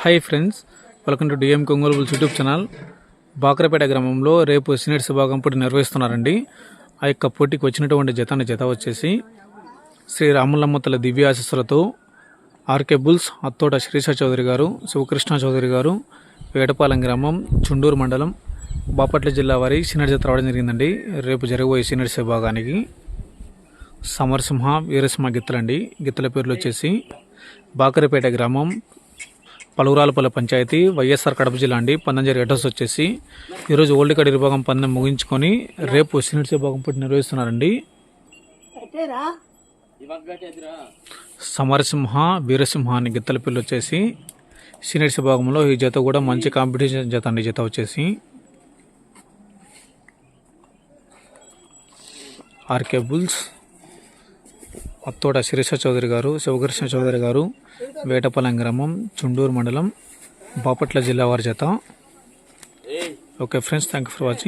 Hi friends, welcome to DM కొంగోలు bulls YouTube channel. Bakrapeta గ్రామంలో రేపు సీనియర్స్ విభాగం పోటీ నిర్వహిస్తున్నారండి. ఆ యొక్క పోటీకి వచ్చినటువంటి జత వచ్చేసి శ్రీ రాములమ్మ తల్లి దివ్య ఆశీస్సులతో ఆర్కే బుల్స్ అత్తోట శ్రీశ చౌదరి గారు, శివకృష్ణ చౌదరి గారు, వేటపాలెం గ్రామం, చుండూరు మండలం, బాపట్ల జిల్లా వారి సీనియర్ జత రావడం జరిగిందండి. రేపు జరగబోయే సీనియర్స్ విభాగానికి సమరసింహ, వీరసింహ గిత్తలండి. గిత్తల పేర్లు వచ్చేసి బాకరపేట గ్రామం, పలువురాలపల్లి పంచాయతీ, వైఎస్ఆర్ కడప జిల్లా అండి. పందెం జరిగే అడ్రస్ వచ్చేసి ఈరోజు ఓల్డ్ కార్డ్ విభాగం పందెం ముగించుకొని రేపు సీనియర్స్ విభాగం పోటీ నిర్వహిస్తున్నారండి. సమరసింహ, వీరసింహ అని గిత్తల పేర్లు వచ్చేసి సీనియర్స్ విభాగంలో ఈ జత కూడా మంచి కాంపిటీషన్ జత అండి. జత వచ్చేసి ఆర్కే బుల్స్ అత్తోట శిరీష చౌదరి గారు, శివకృష్ణ చౌదరి గారు, వేటపాలెం గ్రామం, చుండూరు మండలం, బాపట్ల జిల్లా వారి జత. Okay friends, thank you for watching.